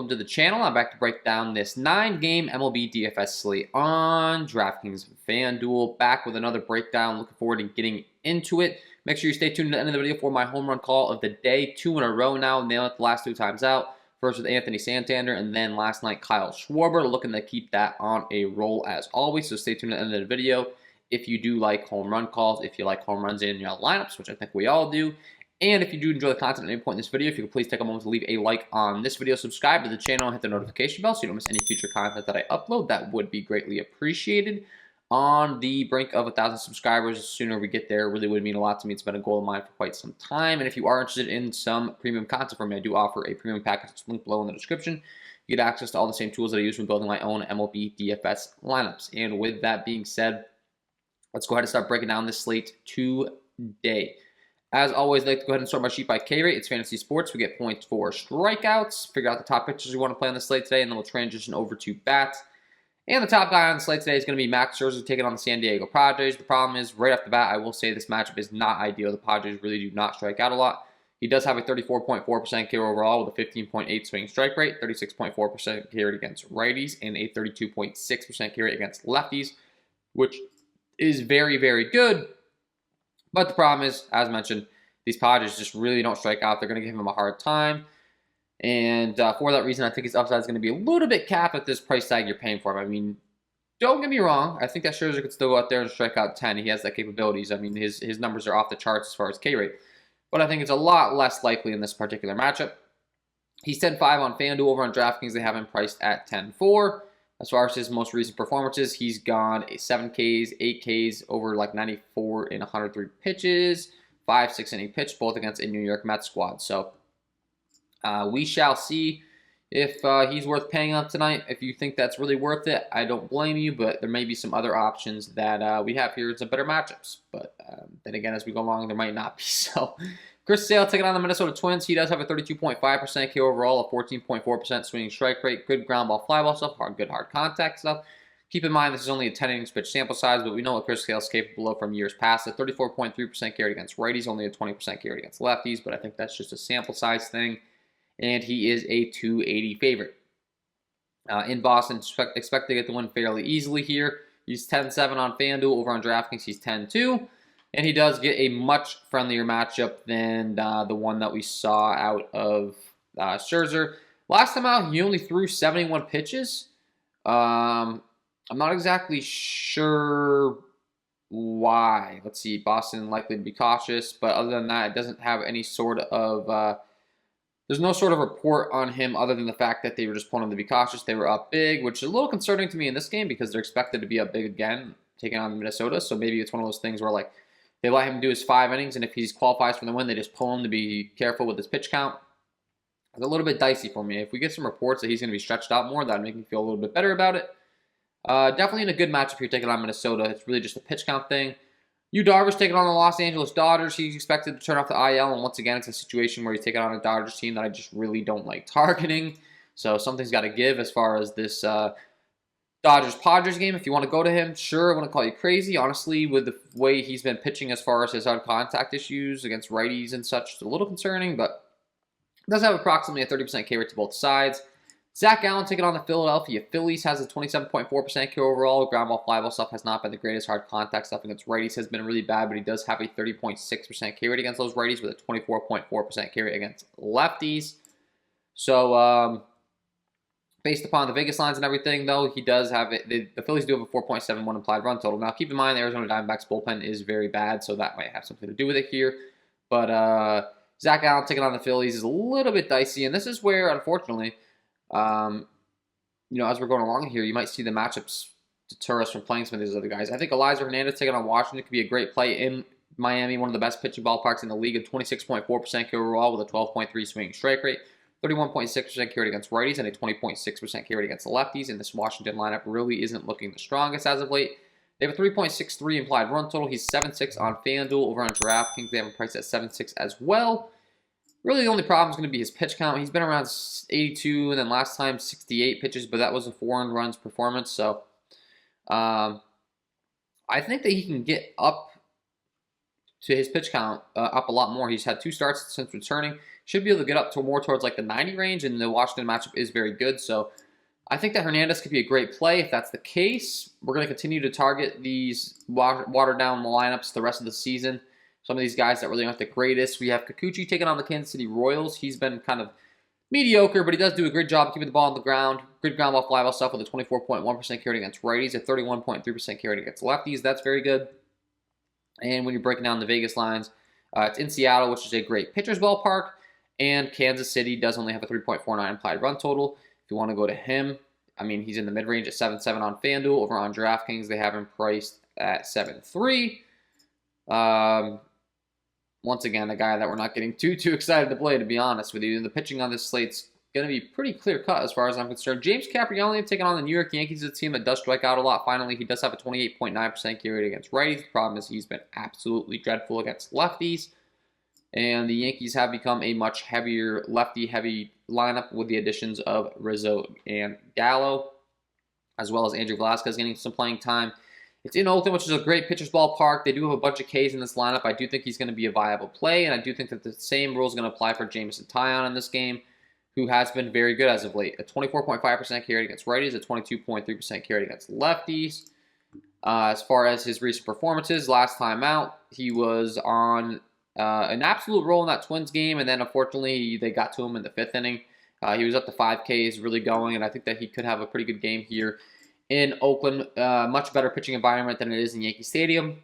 welcome to the channel. I'm back to break down this 9-game MLB DFS slate on DraftKings and FanDuel. Back with another breakdown. Looking forward to getting into it. Make sure you stay tuned to the end of the video for my home run call of the day. 2 in a row now. Nailed it the last 2 times out. First with Anthony Santander, and then last night Kyle Schwarber. Looking to keep that on a roll as always. So stay tuned to the end of the video if you do like home run calls, if you like home runs in your lineups, which I think we all do. And if you do enjoy the content at any point in this video, if you could please take a moment to leave a like on this video, subscribe to the channel, and hit the notification bell so you don't miss any future content that I upload. That would be greatly appreciated. On the brink of 1,000 subscribers, the sooner we get there, really would mean a lot to me. It's been a goal of mine for quite some time. And if you are interested in some premium content from me, I do offer a premium package. It's linked below in the description. You get access to all the same tools that I use when building my own MLB DFS lineups. And with that being said, let's go ahead and start breaking down this slate today. As always, I'd like to go ahead and start my sheet by K-rate. It's fantasy sports. We get points for strikeouts. Figure out the top pitchers we want to play on the slate today, and then we'll transition over to bats. And the top guy on the slate today is going to be Max Scherzer taking on the San Diego Padres. The problem is, right off the bat, I will say this matchup is not ideal. The Padres really do not strike out a lot. He does have a 34.4% K overall with a 15.8 swing strike rate, 36.4% K rate against righties, and a 32.6% K rate against lefties, which is very, very good. But the problem is, as mentioned, these Padres just really don't strike out. They're going to give him a hard time. And for that reason, I think his upside is going to be a little bit capped at this price tag you're paying for him. I mean, don't get me wrong. I think that Scherzer could still go out there and strike out 10. He has that capabilities. I mean, his numbers are off the charts as far as K rate. But I think it's a lot less likely in this particular matchup. He's 10-5 on FanDuel. Over on DraftKings, they have him priced at 10-4. As far as his most recent performances, he's gone 7 Ks, 8 Ks, over like 94 in 103 pitches, 5 6-inning pitch, both against a New York Mets squad. So we shall see if he's worth paying on tonight. If you think that's really worth it, I don't blame you, but there may be some other options that we have here. It's a better matchups. But then again, as we go along, there might not be. So Chris Sale taking on the Minnesota Twins. He does have a 32.5% K overall, a 14.4% swinging strike rate, good ground ball, fly ball stuff, good hard contact stuff. Keep in mind, this is only a 10 innings pitch sample size, but we know what Chris Sale is capable of from years past. A 34.3% K rate against righties, only a 20% K rate against lefties, but I think that's just a sample size thing. And he is a 280 favorite. In Boston, expect to get the win fairly easily here. He's 10-7 on FanDuel. Over on DraftKings, he's 10-2. And he does get a much friendlier matchup than the one that we saw out of Scherzer. Last time out, he only threw 71 pitches. I'm not exactly sure why. Let's see, Boston likely to be cautious. But other than that, it doesn't have any sort of... there's no sort of report on him other than the fact that they were just pulling him to be cautious. They were up big, which is a little concerning to me in this game because they're expected to be up big again, taking on Minnesota. So maybe it's one of those things where, like, they let him do his 5 innings, and if he qualifies for the win, they just pull him to be careful with his pitch count. It's a little bit dicey for me. If we get some reports that he's going to be stretched out more, that would make me feel a little bit better about it. Definitely in a good matchup here taking on Minnesota. It's really just a pitch count thing. Yu Darvish taking on the Los Angeles Dodgers. He's expected to turn off the IL, and once again, it's a situation where he's taking on a Dodgers team that I just really don't like targeting. So something's got to give as far as this Dodgers-Padres game. If you want to go to him, sure, I want to call you crazy. Honestly, with the way he's been pitching as far as his hard contact issues against righties and such, it's a little concerning, but it does have approximately a 30% K rate to both sides. Zach Allen taking on the Philadelphia Phillies has a 27.4% K overall. Ground ball, fly ball stuff has not been the greatest. Hard contact stuff against righties has been really bad, but he does have a 30.6% K rate against those righties with a 24.4% K rate against lefties. So, based upon the Vegas lines and everything, though, he does have it. The Phillies do have a 4.71 implied run total. Now, keep in mind, the Arizona Diamondbacks bullpen is very bad, so that might have something to do with it here. But Zach Allen taking on the Phillies is a little bit dicey, and this is where, unfortunately, as we're going along here, you might see the matchups deter us from playing some of these other guys. I think Eliza Hernandez taking on Washington could be a great play in Miami, one of the best pitching ballparks in the league, at 26.4% K overall with a 12.3 swinging strike rate, 31.6% K rate against righties, and a 20.6% K rate against the lefties. And this Washington lineup really isn't looking the strongest as of late. They have a 3.63 implied run total. He's 7-6 on FanDuel. Over on DraftKings, they have him priced at 7-6 as well. Really, the only problem is going to be his pitch count. He's been around 82, and then last time 68 pitches, but that was a 4 earned runs performance. So I think that he can get up to his pitch count up a lot more. He's had 2 starts since returning. Should be able to get up to more towards like the 90 range, and the Washington matchup is very good. So I think that Hernandez could be a great play. If that's the case, we're going to continue to target these watered down lineups the rest of the season. Some of these guys that really aren't the greatest. We have Kikuchi taking on the Kansas City Royals. He's been kind of mediocre, but he does do a great job keeping the ball on the ground. Good ground ball fly ball stuff with a 24.1% carry against righties, a 31.3% carry against lefties. That's very good. And when you're breaking down the Vegas lines, it's in Seattle, which is a great pitcher's ballpark. And Kansas City does only have a 3.49 implied run total. If you want to go to him, I mean, he's in the mid-range at 7.7 on FanDuel. Over on DraftKings, they have him priced at 7.3. Once again, a guy that we're not getting too excited to play, to be honest with you. And the pitching on this slate's going to be pretty clear-cut as far as I'm concerned. James Caprioli taking on the New York Yankees, a team that does strike out a lot. Finally, he does have a 28.9% carry rate against righties. The problem is he's been absolutely dreadful against lefties. And the Yankees have become a much heavier lefty-heavy lineup with the additions of Rizzo and Gallo, as well as Andrew Velazquez getting some playing time. It's in Oakland, which is a great pitcher's ballpark. They do have a bunch of Ks in this lineup. I do think he's going to be a viable play, and I do think that the same rule is going to apply for Jameson Taillon in this game, who has been very good as of late. A 24.5% carry against righties, a 22.3% carry against lefties. As far as his recent performances, last time out, he was on an absolute roll in that Twins game, and then unfortunately they got to him in the 5th inning. He was up to 5 Ks, really going, and I think that he could have a pretty good game here in Oakland. Much better pitching environment than it is in Yankee Stadium.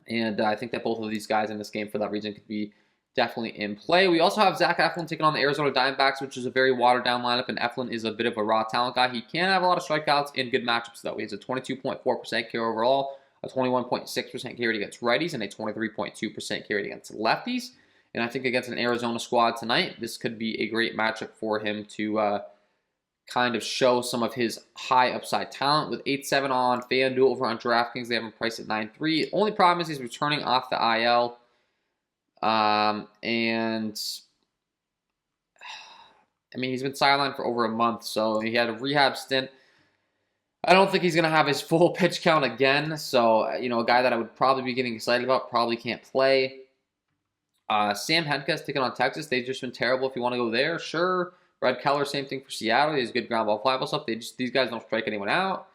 And I think that both of these guys in this game, for that reason, could be definitely in play. We also have Zach Eflin taking on the Arizona Diamondbacks, which is a very watered-down lineup, and Eflin is a bit of a raw talent guy. He can have a lot of strikeouts in good matchups, though. He has a 22.4% carry overall, a 21.6% carry against righties, and a 23.2% carry against lefties. And I think against an Arizona squad tonight, this could be a great matchup for him to kind of show some of his high upside talent. With 8.7 on FanDuel, over on DraftKings, they have him priced at 9.3. Only problem is he's returning off the IL. And I mean, he's been sidelined for over a month, so he had a rehab stint. I don't think he's going to have his full pitch count again. So, you know, a guy that I would probably be getting excited about probably can't play. Sam Hentges taking on Texas. They've just been terrible. If you want to go there, sure. Brad Keller, same thing for Seattle. He has good ground ball, fly ball stuff. These guys don't strike anyone out.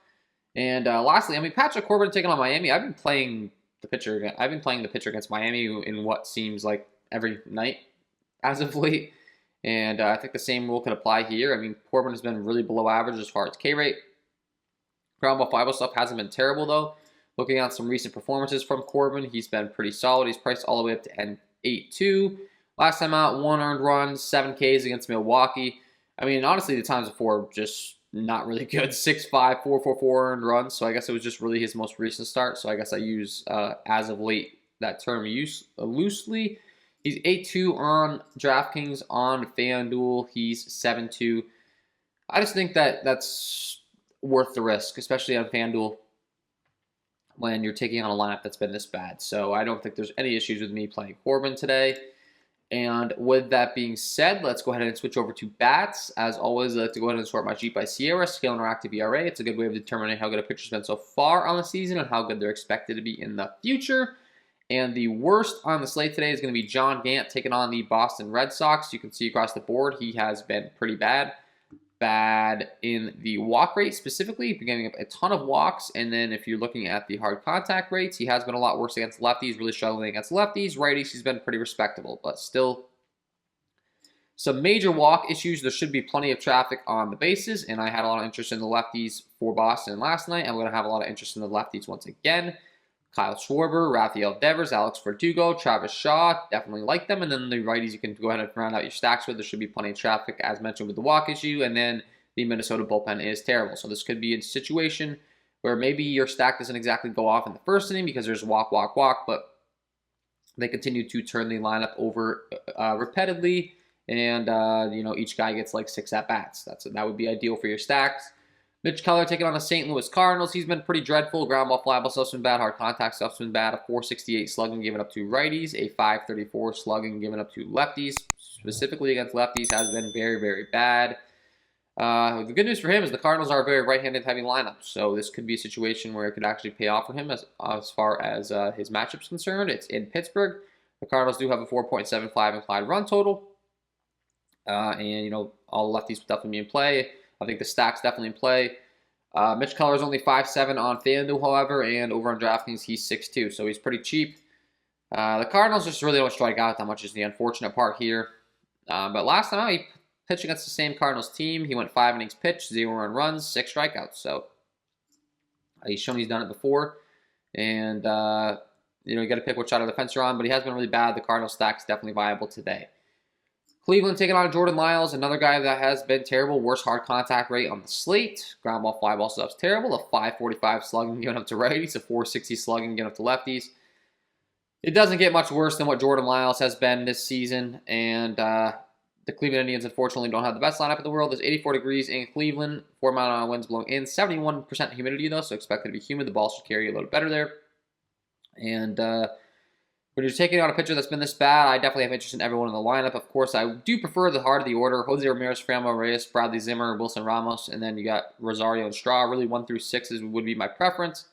And lastly, I mean, Patrick Corbin taking on Miami. I've been playing the pitcher against Miami in what seems like every night as of late. And I think the same rule could apply here. I mean, Corbin has been really below average as far as K rate. Ground ball, fly ball stuff hasn't been terrible, though. Looking at some recent performances from Corbin, he's been pretty solid. He's priced all the way up to 8.2. Last time out, 1 earned run, 7 Ks against Milwaukee. I mean, honestly, the times before just not really good. 6.5, 4.44 earned runs. So I guess it was just really his most recent start. So I guess I use as of late that term loosely. He's 8.2 on DraftKings. On FanDuel, he's 7.2. I just think that that's worth the risk, especially on FanDuel when you're taking on a lineup that's been this bad. So I don't think there's any issues with me playing Corbin today. And with that being said, let's go ahead and switch over to bats. As always, I like to go ahead and sort my Jeep by Sierra, scale interactive ERA. It's a good way of determining how good a pitcher's been so far on the season and how good they're expected to be in the future. And the worst on the slate today is going to be John Gant taking on the Boston Red Sox. You can see across the board he has been pretty bad. Bad in the walk rate specifically, giving up a ton of walks. And then if you're looking at the hard contact rates, he has been a lot worse against lefties, really struggling against lefties. Righties, he's been pretty respectable, but still some major walk issues. There should be plenty of traffic on the bases, and I had a lot of interest in the lefties for Boston last night. I'm going to have a lot of interest in the lefties once again. Kyle Schwarber, Rafael Devers, Alex Verdugo, Travis Shaw, definitely like them. And then the righties you can go ahead and round out your stacks with. There should be plenty of traffic, as mentioned with the walk issue. And then the Minnesota bullpen is terrible. So this could be a situation where maybe your stack doesn't exactly go off in the first inning because there's walk, but they continue to turn the lineup over repeatedly. And, each guy gets like 6 at-bats. That would be ideal for your stacks. Mitch Keller taking on the St. Louis Cardinals. He's been pretty dreadful. Ground ball, fly ball stuff's been bad. Hard contact stuff's been bad. A 4.68 slugging given up to righties. A 5.34 slugging given up to lefties. Specifically against lefties has been very, very bad. The good news for him is the Cardinals are a very right-handed heavy lineup, so this could be a situation where it could actually pay off for him as far as his matchup's concerned. It's in Pittsburgh. The Cardinals do have a 4.75 implied run total, and all the lefties will definitely be in play. I think the stack's definitely in play. Mitch Keller is only 5'7" on FanDuel, however, and over on DraftKings he's 6'2", so he's pretty cheap. The Cardinals just really don't strike out that much is the unfortunate part here. But last time out, he pitched against the same Cardinals team. He went 5 innings pitched, 0 earned runs, 6 strikeouts. So he's shown he's done it before. And, you got to pick which side of the fence you're on. But he has been really bad. The Cardinals stack's definitely viable today. Cleveland taking on Jordan Lyles, another guy that has been terrible. Worst hard contact rate on the slate. Ground ball, fly ball stuff's terrible. A 545 slugging giving up to righties. A 460 slugging giving up to lefties. It doesn't get much worse than what Jordan Lyles has been this season. And the Cleveland Indians, unfortunately, don't have the best lineup in the world. There's 84 degrees in Cleveland. 4-mile-an-hour winds blowing in. 71% humidity, though, so expect it to be humid. The ball should carry a little better there. And when you're taking out a pitcher that's been this bad, I definitely have interest in everyone in the lineup. Of course, I do prefer the heart of the order. Jose Ramirez, Frambo Reyes, Bradley Zimmer, Wilson Ramos, and then you got Rosario and Straw. Really, 1 through 6 would be my preference.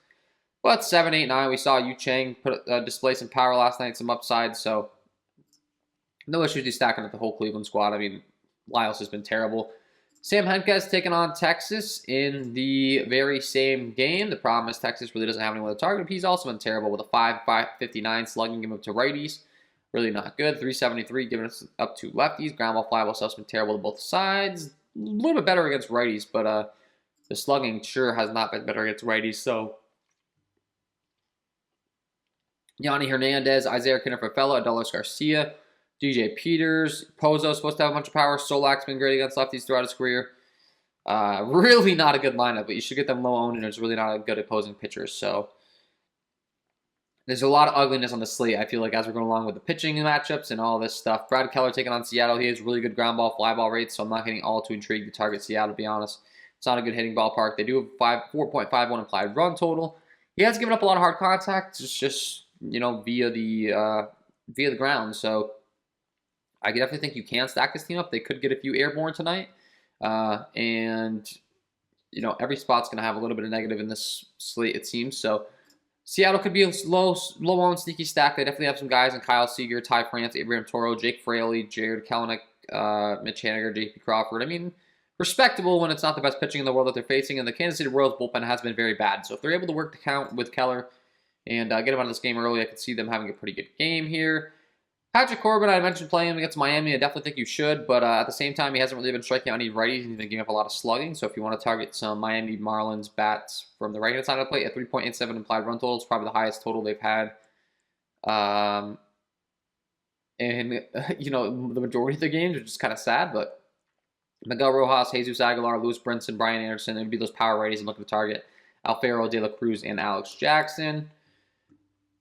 But 7, 8, 9, we saw Yu Chang display some power last night, some upside, so no issues with stacking up the whole Cleveland squad. I mean, Lyles has been terrible. Sam Henquez taking on Texas in the very same game. The problem is Texas really doesn't have anyone to target. He's also been terrible with a 5.59 slugging him up to righties. Really not good. 373 giving us up to lefties. Ground ball, fly ball stuff's been terrible to both sides. A little bit better against righties, but the slugging sure has not been better against righties. So Yanni Hernandez, Isaiah Kiner-Fafella, Adolis Garcia, DJ Peters, Pozo's supposed to have a bunch of power. Solak's been great against lefties throughout his career. Really not a good lineup, but you should get them low owned, and it's really not a good opposing pitchers. So there's a lot of ugliness on the slate, I feel like, as we're going along with the pitching matchups and all this stuff. Brad Keller taking on Seattle. He has really good ground ball, fly ball rates, so I'm not getting all too intrigued to target Seattle, to be honest. It's not a good hitting ballpark. They do have 4.51 implied run total. He has given up a lot of hard contact. It's just via the ground. So I definitely think you can stack this team up. They could get a few airborne tonight. And every spot's going to have a little bit of negative in this slate, it seems. So Seattle could be a low-owned, sneaky stack. They definitely have some guys in Kyle Seager, Ty France, Abraham Toro, Jake Fraley, Jared Kelenic, Mitch Haniger, J.P. Crawford. I mean, respectable when it's not the best pitching in the world that they're facing. And the Kansas City Royals bullpen has been very bad. So if they're able to work the count with Keller and get him out of this game early, I could see them having a pretty good game here. Patrick Corbin, I mentioned playing him against Miami. I definitely think you should, but at the same time, he hasn't really been striking out any righties. He's been giving up a lot of slugging, so if you want to target some Miami Marlins bats from the right-hand side of the plate, at 3.87 implied run total, it's probably the highest total they've had. And, the majority of the games are just kind of sad, but Miguel Rojas, Jesus Aguilar, Luis Brinson, Brian Anderson, it would be those power righties and looking to target Alfaro, De La Cruz, and Alex Jackson.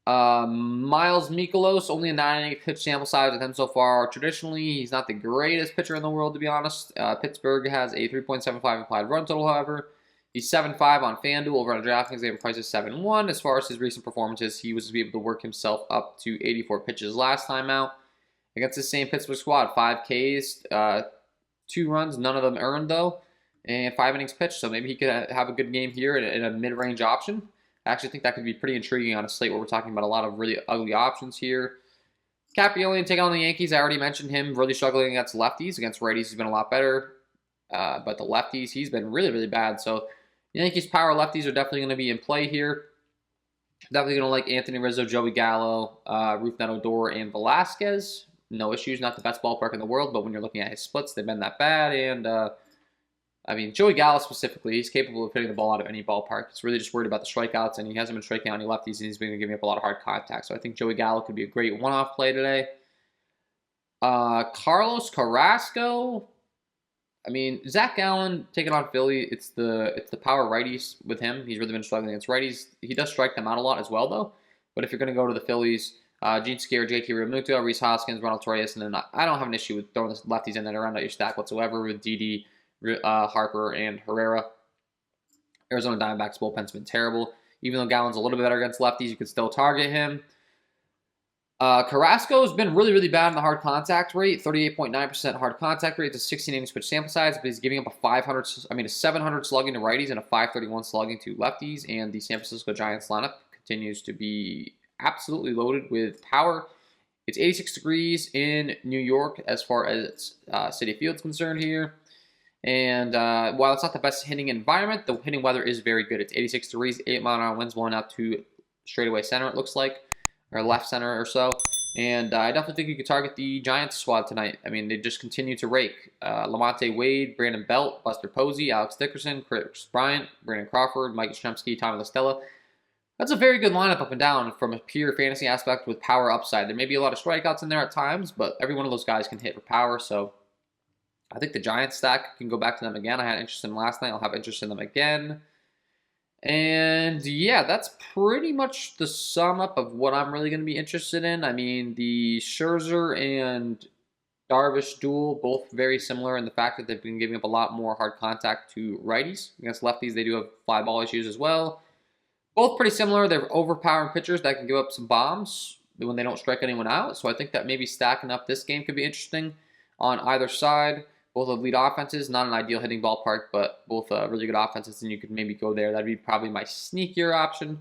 Miles Mikolas, only a 9-inning pitch sample size with him so far. Traditionally, he's not the greatest pitcher in the world, to be honest. Pittsburgh has a 3.75 implied run total, however. He's 7.5 on FanDuel. Over on DraftKings, they have prices 7.1. As far as his recent performances, he was able to work himself up to 84 pitches last time out. Against the same Pittsburgh squad, 5 Ks, 2 runs, none of them earned, though, and 5 innings pitched. So maybe he could have a good game here in a mid-range option. I actually think that could be pretty intriguing on a slate where we're talking about a lot of really ugly options here. Caprioli taking on the Yankees. I already mentioned him really struggling against lefties. Against righties, he's been a lot better. But the lefties, he's been really, really bad. So the Yankees' power lefties are definitely going to be in play here. Definitely going to like Anthony Rizzo, Joey Gallo, Rougned Odor, and Velasquez. No issues. Not the best ballpark in the world, but when you're looking at his splits, they've been that bad. And Joey Gallo specifically, he's capable of hitting the ball out of any ballpark. He's really just worried about the strikeouts, and he hasn't been striking out any lefties, and he's been giving up a lot of hard contact. So I think Joey Gallo could be a great one-off play today. Carlos Carrasco. Zach Gallen taking on Philly. It's the power righties with him. He's really been struggling against righties. He does strike them out a lot as well, though. But if you're going to go to the Phillies, Gene Scarer, JT Realmuto, Rhys Hoskins, Ronald Torreyes, and then I don't have an issue with throwing the lefties in and around out your stack whatsoever with Didi, Harper, and Herrera. Arizona Diamondbacks bullpen's been terrible. Even though Gallen's a little bit better against lefties, you could still target him. Carrasco's been really, really bad in the hard contact rate, 38.9% hard contact rate. It's a 16 inning switch sample size, but he's giving up a 700 slugging to righties and a 531 slugging to lefties. And the San Francisco Giants lineup continues to be absolutely loaded with power. It's 86 degrees in New York as far as Citi Field's concerned here. And while it's not the best hitting environment, the hitting weather is very good. It's 86 degrees, 8-mile-an-hour winds blowing out to straightaway center, it looks like, or left center or so. And I definitely think you could target the Giants squad tonight. I mean, they just continue to rake. Lamonte Wade, Brandon Belt, Buster Posey, Alex Dickerson, Chris Bryant, Brandon Crawford, Mike Yastrzemski, Tommy La Stella. That's a very good lineup up and down from a pure fantasy aspect with power upside. There may be a lot of strikeouts in there at times, but every one of those guys can hit for power. So I think the Giants stack can go back to them again. I had interest in them last night. I'll have interest in them again. And yeah, that's pretty much the sum up of what I'm really going to be interested in. I mean, the Scherzer and Darvish duel, both very similar in the fact that they've been giving up a lot more hard contact to righties. Against lefties, they do have fly ball issues as well. Both pretty similar. They're overpowering pitchers that can give up some bombs when they don't strike anyone out. So I think that maybe stacking up this game could be interesting on either side. Both have lead offenses, not an ideal hitting ballpark, but both really good offenses, and you could maybe go there. That'd be probably my sneakier option,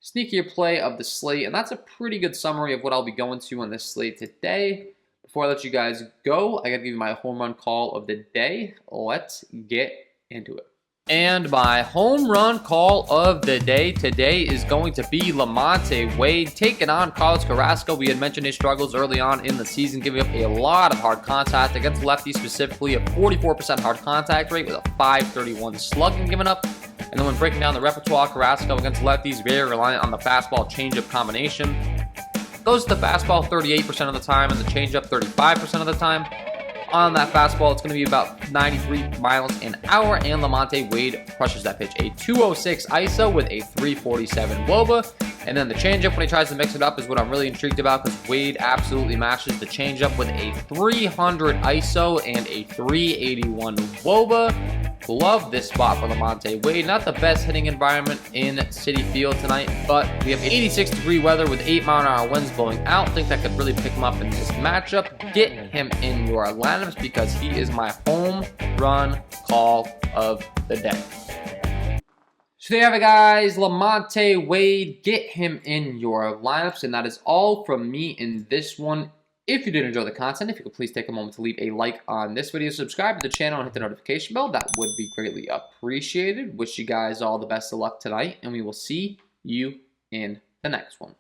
sneakier play of the slate. And that's a pretty good summary of what I'll be going to on this slate today. Before I let you guys go, I got to give you my home run call of the day. Let's get into it. And my home run call of the day today is going to be Lamonte Wade taking on Carlos Carrasco. We had mentioned his struggles early on in the season, giving up a lot of hard contact against lefties, specifically a 44% hard contact rate with a 531 slugging given up. And then when breaking down the repertoire, Carrasco against lefties, very reliant on the fastball changeup combination. Goes to the fastball 38% of the time and the changeup 35% of the time. On that fastball, it's going to be about 93 miles an hour, and Lamonte Wade crushes that pitch. A 206 ISO with a 347 WOBA. And then the changeup, when he tries to mix it up, is what I'm really intrigued about because Wade absolutely mashes the changeup with a 300 ISO and a 381 WOBA. Love this spot for Lamonte Wade. Not the best hitting environment in Citi Field tonight, but we have 86-degree weather with 8-mile-an-hour winds blowing out. Think that could really pick him up in this matchup. Get him in your lineups because he is my home run call of the day. So there you have it, guys. Lamonte Wade, get him in your lineups, and that is all from me in this one. If you did enjoy the content, if you could please take a moment to leave a like on this video, subscribe to the channel, and hit the notification bell. That would be greatly appreciated. Wish you guys all the best of luck tonight, and we will see you in the next one.